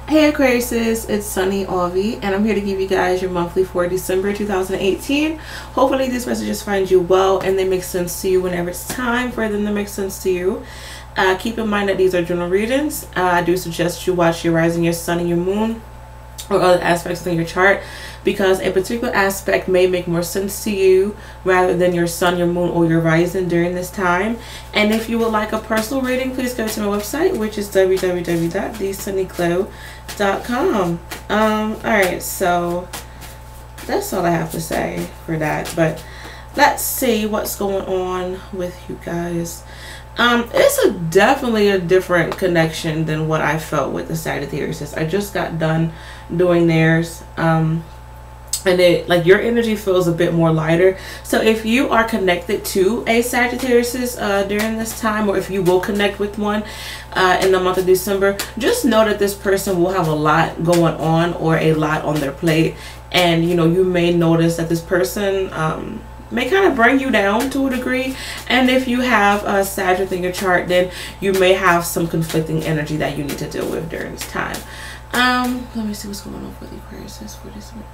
Hey Aquarius, it's Sunny Avi, and I'm here to give you guys your monthly for December 2018. Hopefully these messages find you well and they make sense to you whenever it's time for them to make sense to you. Keep in mind that these are general readings. I do suggest you watch your rising, your sun, and your moon, or other aspects of your chart, because a particular aspect may make more sense to you rather than your sun, your moon, or your rising during this time. And if you would like a personal reading, please go to my website, which is www.thesunnyclow.com. Alright, so that's all I have to say for that, but let's see what's going on with you guys. It's definitely a different connection than what I felt with the Sagittarius. I just got done doing theirs, and it, like, your energy feels a bit more lighter. So if you are connected to a Sagittarius during this time, or if you will connect with one in the month of December, just know that this person will have a lot going on, or a lot on their plate, and you know, you may notice that this person may kind of bring you down to a degree. And if you have a Sagittarius in your chart, then you may have some conflicting energy that you need to deal with during this time. Let me see what's going on for the Aquarius for this month.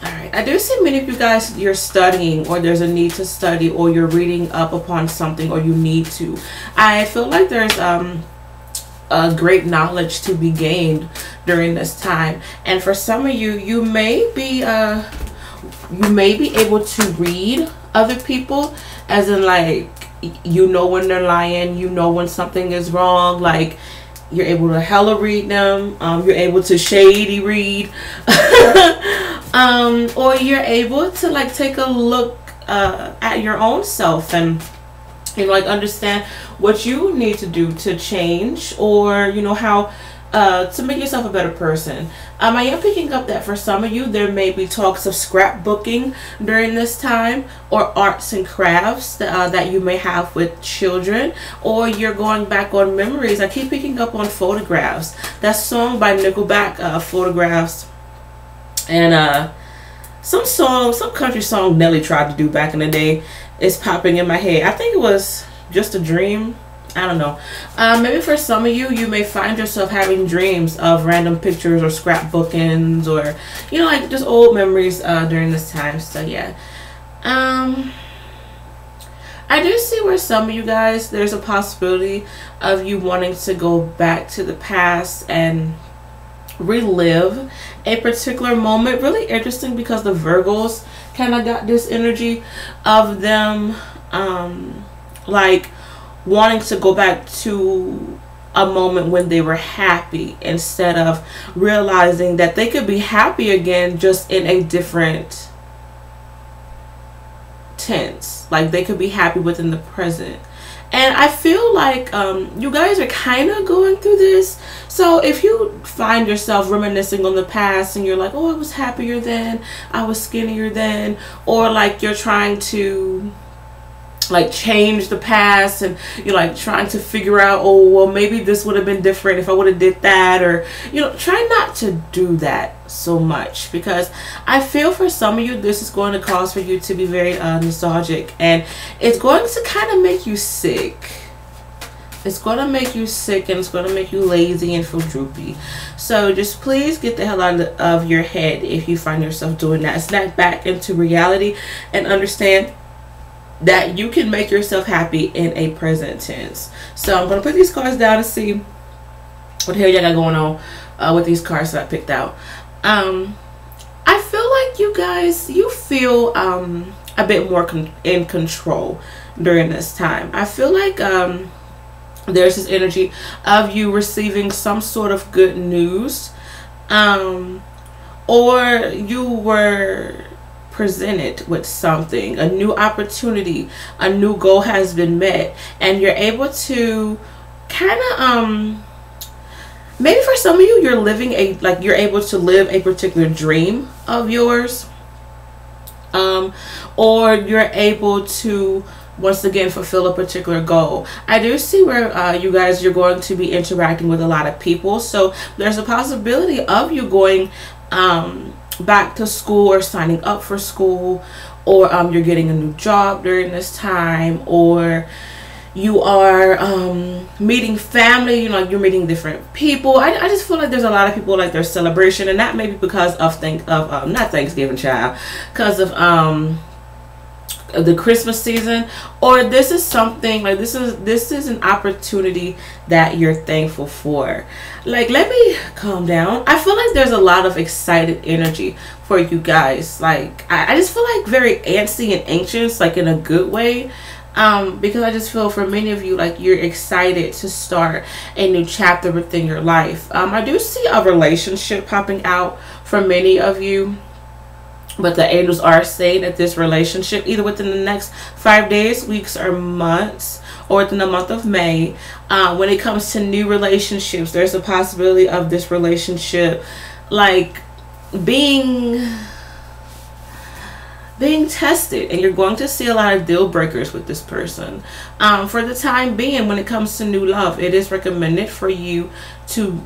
Alright, I do see many of you guys, you're studying, or there's a need to study, or you're reading up upon something, or you need to. I feel like there's a great knowledge to be gained during this time. And for some of you, you may be able to read other people, as in, like, you know when they're lying, you know when something is wrong, like you're able to hella read them, you're able to shady read, or you're able to, like, take a look at your own self and, you know, like, understand what you need to do to change, or you know, how to make yourself a better person. I am picking up that for some of you, there may be talks of scrapbooking during this time, or arts and crafts that you may have with children, or you're going back on memories. I keep picking up on photographs. That song by Nickelback, Photographs, and some country song Nelly tried to do back in the day is popping in my head. I think it was Just a Dream. I don't know. Maybe for some of you, you may find yourself having dreams of random pictures or scrapbookings, or, you know, like, just old memories during this time. So yeah, I do see where some of you guys, there's a possibility of you wanting to go back to the past and relive a particular moment. Really interesting, because the Virgos kind of got this energy of them like wanting to go back to a moment when they were happy, instead of realizing that they could be happy again, just in a different tense. Like, they could be happy within the present. And I feel like you guys are kind of going through this. So if you find yourself reminiscing on the past, and you're like, oh, I was happier then, I was skinnier then, or like you're trying to, like, change the past, and you're like trying to figure out, oh, well, maybe this would have been different if I would have did that, or, you know, try not to do that so much, because I feel for some of you, this is going to cause for you to be very nostalgic, and it's going to kind of make you sick. It's going to make you sick, and it's going to make you lazy and feel droopy. So just please get the hell out of your head if you find yourself doing that. Snap back into reality and understand that you can make yourself happy in a present tense. So I'm going to put these cards down and see what the hell y'all got going on with these cards that I picked out. I feel like you guys, you feel a bit more in control during this time. I feel like there's this energy of you receiving some sort of good news, or you were presented with something, a new opportunity, a new goal has been met, and you're able to kind of maybe for some of you, you're living you're able to live a particular dream of yours, or you're able to once again fulfill a particular goal. I do see where you guys, you're going to be interacting with a lot of people, so there's a possibility of you going back to school, or signing up for school, or you're getting a new job during this time, or you are meeting family, you know, like you're meeting different people. I just feel like there's a lot of people like their celebration, and that may be because of not Thanksgiving, child, because of the Christmas season, or this is something like this is an opportunity that you're thankful for. Like, let me calm down. I feel like there's a lot of excited energy for you guys. Like, I just feel like very antsy and anxious, like in a good way. Because I just feel for many of you, like you're excited to start a new chapter within your life. I do see a relationship popping out for many of you, but the angels are saying that this relationship, either within the next 5 days, weeks, or months, or within the month of May, when it comes to new relationships, there's a possibility of this relationship like being tested, and you're going to see a lot of deal breakers with this person. For the time being, when it comes to new love, it is recommended for you to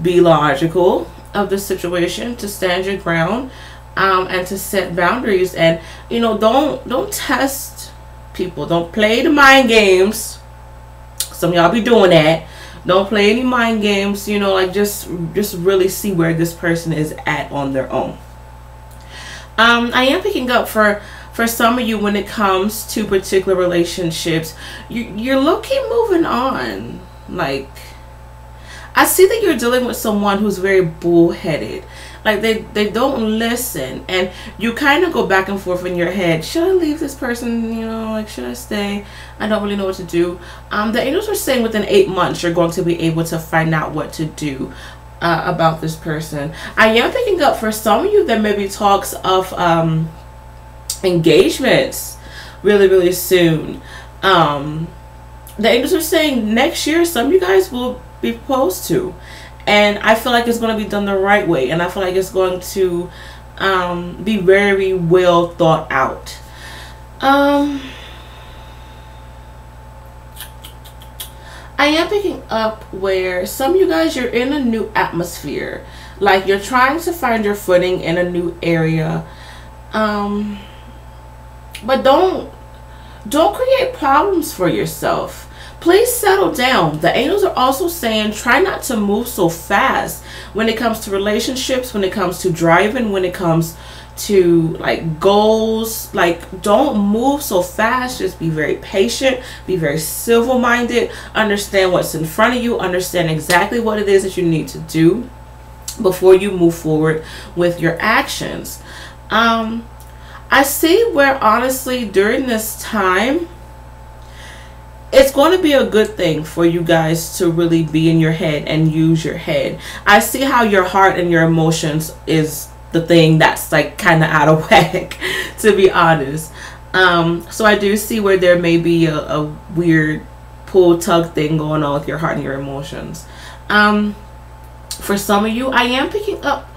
be logical of the situation, to stand your ground, and to set boundaries. And you know, don't test people. Don't play the mind games. Some of y'all be doing that. Don't play any mind games. You know, like just really see where this person is at on their own. I am picking up for some of you when it comes to particular relationships, you're low-key moving on. Like, I see that you're dealing with someone who's very bullheaded. Like, they don't listen, and you kind of go back and forth in your head. Should I leave this person? You know, like, should I stay? I don't really know what to do. The angels are saying within 8 months you're going to be able to find out what to do about this person. I am picking up for some of you there may be talks of engagements really soon. The angels are saying next year some of you guys will be proposed to, and I feel like it's going to be done the right way, and I feel like it's going to be very well thought out. I am picking up where some of you guys, you're in a new atmosphere. Like, you're trying to find your footing in a new area. But don't create problems for yourself. Please settle down. The angels are also saying try not to move so fast when it comes to relationships, when it comes to driving, when it comes to like goals. Like, don't move so fast. Just be very patient, be very civil-minded, understand what's in front of you, understand exactly what it is that you need to do before you move forward with your actions. I see where honestly during this time it's going to be a good thing for you guys to really be in your head and use your head. I see how your heart and your emotions is the thing that's like kind of out of whack, to be honest. So I do see where there may be a weird pull tug thing going on with your heart and your emotions. For some of you, I am picking up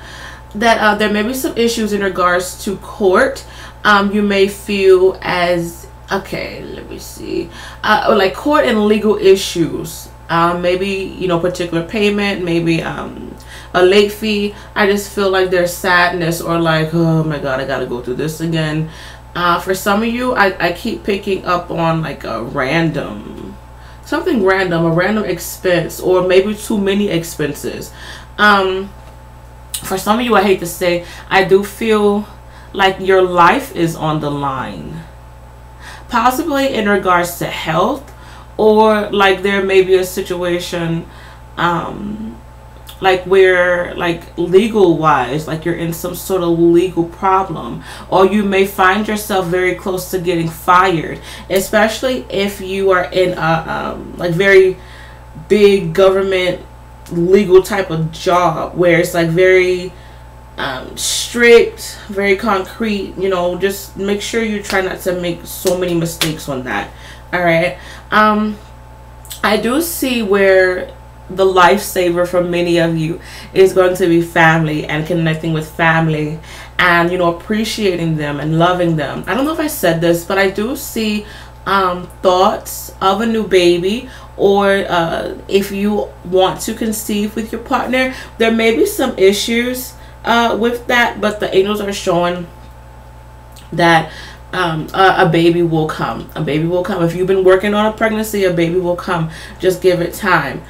that there may be some issues in regards to court. You may feel as, okay, let me see, like court and legal issues. Maybe, you know, particular payment, maybe a late fee. I just feel like there's sadness, or like, oh my god, I gotta go through this again. For some of you, I keep picking up on like a random, something random, a random expense, or maybe too many expenses. For some of you, I hate to say, I do feel like your life is on the line, possibly in regards to health, or like there may be a situation like where, like legal wise, like you're in some sort of legal problem, or you may find yourself very close to getting fired, especially if you are in a like very big government legal type of job where it's like very strict, very concrete. You know, just make sure you try not to make so many mistakes on that. All right. I do see where the lifesaver for many of you is going to be family, and connecting with family, and you know, appreciating them and loving them. I don't know if I said this, but I do see thoughts of a new baby, or if you want to conceive with your partner, there may be some issues with that, but the angels are showing that a baby will come. A baby will come. If you've been working on a pregnancy, a baby will come. Just give it time.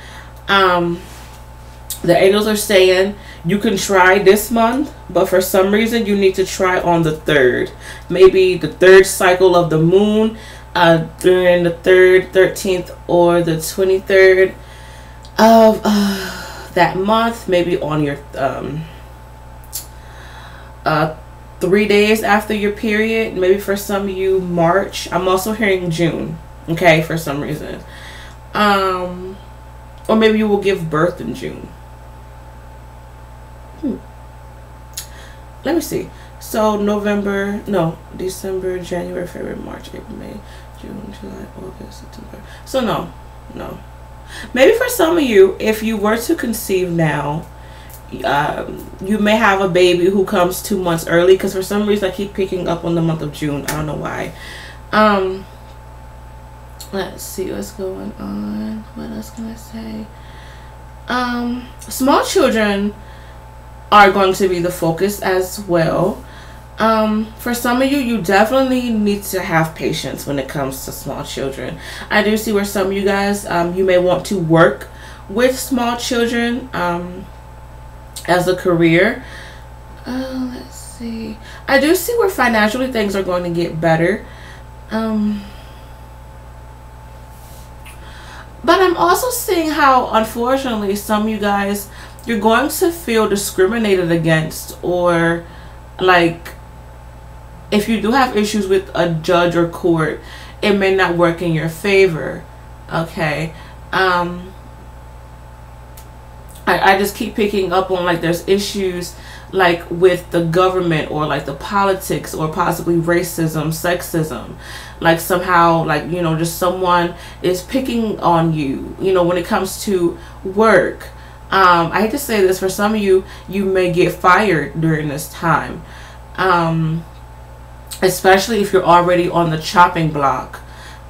The angels are saying you can try this month, but for some reason you need to try on the 3rd. Maybe the 3rd cycle of the moon, during the 3rd, 13th, or the 23rd of that month. Maybe on your 3 days after your period. Maybe for some of you, March. I'm also hearing June. Okay, for some reason. Or maybe you will give birth in June. Let me see. So December, January, February, March, April, May, June, July, August, September. So no. Maybe for some of you, if you were to conceive now, you may have a baby who comes 2 months early, because for some reason I keep picking up on the month of June. I don't know why. Let's see what's going on. What else can I say? Small children are going to be the focus as well. For some of you, you definitely need to have patience when it comes to small children. I do see where some of you guys, you may want to work with small children as a career. Let's see. I do see where financially things are going to get better. But I'm also seeing how, unfortunately, some of you guys, you're going to feel discriminated against, or like if you do have issues with a judge or court, it may not work in your favor. Okay. I just keep picking up on, like, there's issues like with the government, or like the politics, or possibly racism, sexism, like somehow, like, you know, just someone is picking on you, you know, when it comes to work. I hate to say this, for some of you, you may get fired during this time, especially if you're already on the chopping block.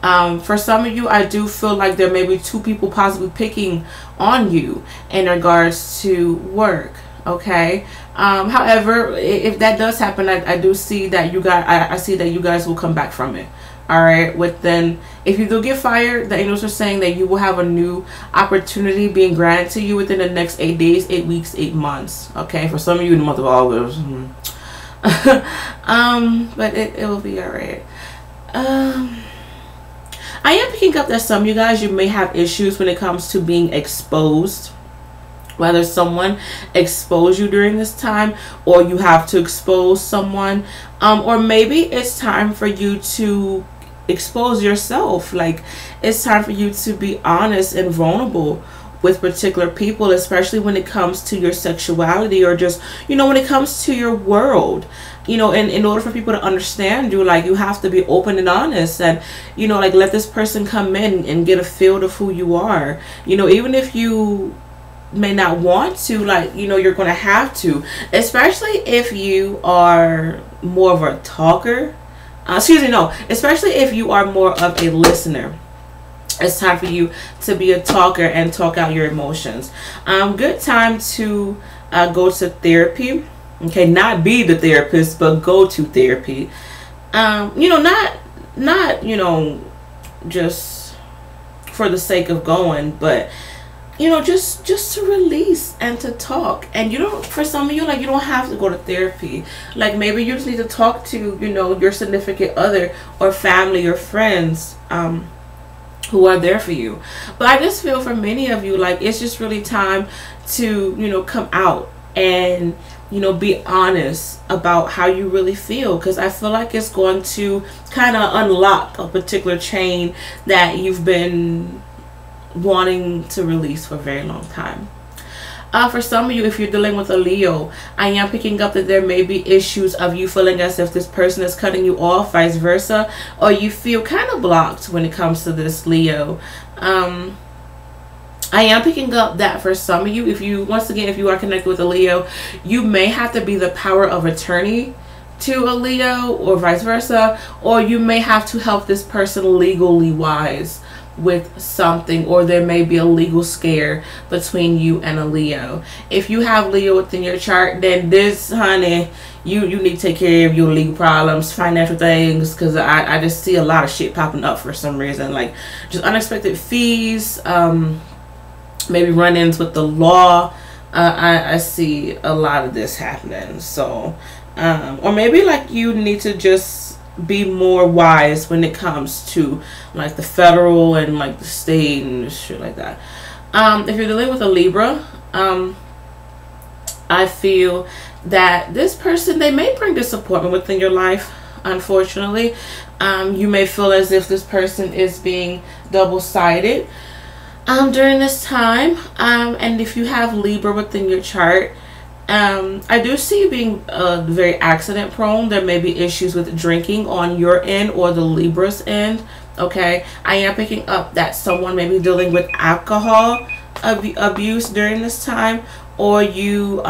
For some of you, I do feel like there may be 2 people possibly picking on you in regards to work. Okay. However, if that does happen, I do see that I see that you guys will come back from it. All right. Within, if you do get fired, the angels are saying that you will have a new opportunity being granted to you within the next 8 days, 8 weeks, 8 months. Okay. For some of you, in the month of August. But it will be all right. I am picking up that some of you guys, you may have issues when it comes to being exposed. Whether someone exposed you during this time, or you have to expose someone, or maybe it's time for you to expose yourself. Like, it's time for you to be honest and vulnerable with particular people, especially when it comes to your sexuality, or just, you know, when it comes to your world. You know, and in order for people to understand you, like, you have to be open and honest, and, you know, like, let this person come in and get a feel of who you are. You know, even if you may not want to, like, you know, you're going to have to, especially if you are more of a talker. Especially if you are more of a listener. It's time for you to be a talker and talk out your emotions. Good time to go to therapy. Okay, not be the therapist, but go to therapy. You know, not you know, just for the sake of going, but, you know, just to release and to talk. And you don't, for some of you, like, you don't have to go to therapy. Like, maybe you just need to talk to, you know, your significant other or family or friends who are there for you. But I just feel for many of you, like, it's just really time to, you know, come out and, you know, be honest about how you really feel, because I feel like it's going to kind of unlock a particular chain that you've been wanting to release for a very long time. For some of you, if you're dealing with a Leo, I am picking up that there may be issues of you feeling as if this person is cutting you off, vice versa, or you feel kind of blocked when it comes to this Leo. I am picking up that for some of you, if you, once again, if you are connected with a Leo, you may have to be the power of attorney to a Leo, or vice versa, or you may have to help this person legally wise. with something, or there may be a legal scare between you and a Leo. If you have Leo within your chart, then this, honey, you need to take care of your legal problems, financial things, because I just see a lot of shit popping up for some reason, like just unexpected fees, maybe run-ins with the law. I see a lot of this happening. So or maybe like you need to just be more wise when it comes to like the federal and like the state and shit like that. If you're dealing with a Libra, I feel that this person, they may bring disappointment within your life, unfortunately. You may feel as if this person is being double-sided during this time. And if you have Libra within your chart, I do see you being very accident prone. There may be issues with drinking on your end or the Libra's end. Okay, I am picking up that someone may be dealing with alcohol abuse during this time, or you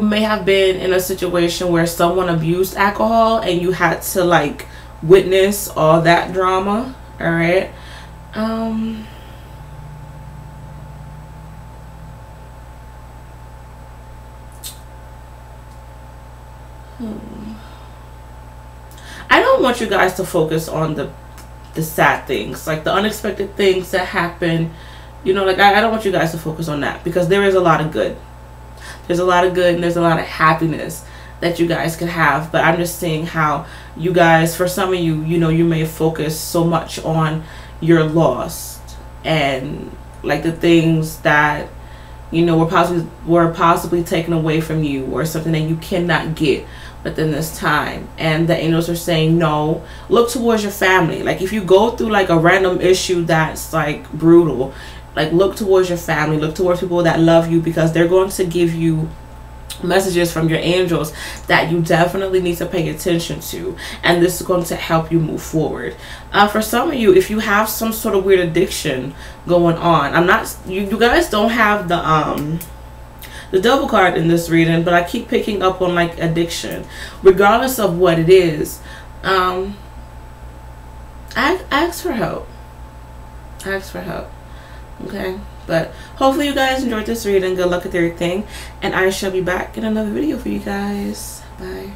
may have been in a situation where someone abused alcohol and you had to like witness all that drama. All right. I don't want you guys to focus on the sad things, like the unexpected things that happen. You know, like I don't want you guys to focus on that, because there is a lot of good. There's a lot of good and there's a lot of happiness that you guys could have. But I'm just seeing how you guys, for some of you, you know, you may focus so much on your loss and like the things that, you know, were possibly taken away from you, or something that you cannot get within this time. And the angels are saying, no, look towards your family. Like if you go through like a random issue that's like brutal, like look towards your family, look towards people that love you, because they're going to give you messages from your angels that you definitely need to pay attention to, and this is going to help you move forward. For some of you, if you have some sort of weird addiction going on, I'm not, you guys don't have the devil card in this reading, but I keep picking up on like addiction, regardless of what it is. Ask for help. Ask for help. Okay, but hopefully you guys enjoyed this reading. Good luck with everything, and I shall be back in another video for you guys. Bye.